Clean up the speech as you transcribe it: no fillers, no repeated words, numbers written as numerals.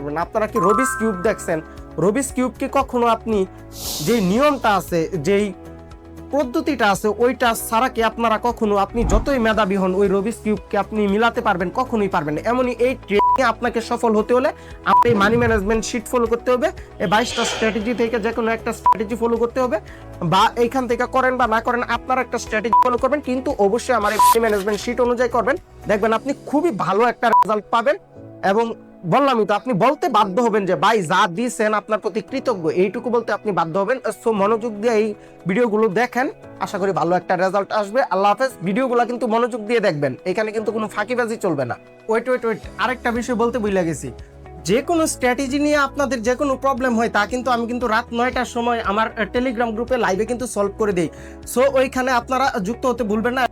পারবেন না। আপনারা কি রবিস কিউব দেখছেন? রবিস কিউবকে কখনো আপনি যে নিয়মটা আছে, যেই পদ্ধতিটা আছে, ওইটা ছাড়া কি আপনারা কখনো, আপনি যতই মেধাবী হন, ওই রবিস কিউবকে আপনি মিলাতে পারবেন? কখনোই পারবেন না। এমনই এই ট্রেনিংয়ে আপনাকে সফল হতে হলে আপনি মানি ম্যানেজমেন্ট শিট ফলো করতে হবে, এই 22টা স্ট্র্যাটেজি থেকে যে কোনো একটা স্ট্র্যাটেজি ফলো করতে হবে, বা এইখান থেকে করেন বা না করেন আপনারা একটা স্ট্র্যাটেজি ফলো করবেন, কিন্তু অবশ্যই আমার এই মানি ম্যানেজমেন্ট শিট অনুযায়ী করবেন। দেখবেন আপনি খুবই ভালো একটা রেজাল্ট পাবেন। এবং বললামই তো, আপনি বলতে বাধ্য হবেন যে ভাই যা দিয়েছেন আপনার প্রতি কৃতজ্ঞ, এইটুকু বলতে আপনি বাধ্য হবেন। সো মনোযোগ দিয়ে এই ভিডিওগুলো দেখেন, আশা করি ভালো একটা রেজাল্ট আসবে। আল্লাহ হাফেজ। ভিডিওগুলো কিন্তু মনোযোগ দিয়ে দেখবেন, এখানে কিন্তু কোনো ফাঁকিবাজি চলবে না। ওয়েট, আরেকটা বিষয় বলতে ভুলে গেছি। যে কোনো স্ট্র্যাটেজি নিয়ে আপনাদের যে কোনো প্রবলেম হয়, তা কিন্তু আমি কিন্তু রাত 9টার সময় আমার টেলিগ্রাম গ্রুপে লাইভে কিন্তু সলভ করে দিই। সো ওইখানে আপনারা যুক্ত হতে ভুলবেন না।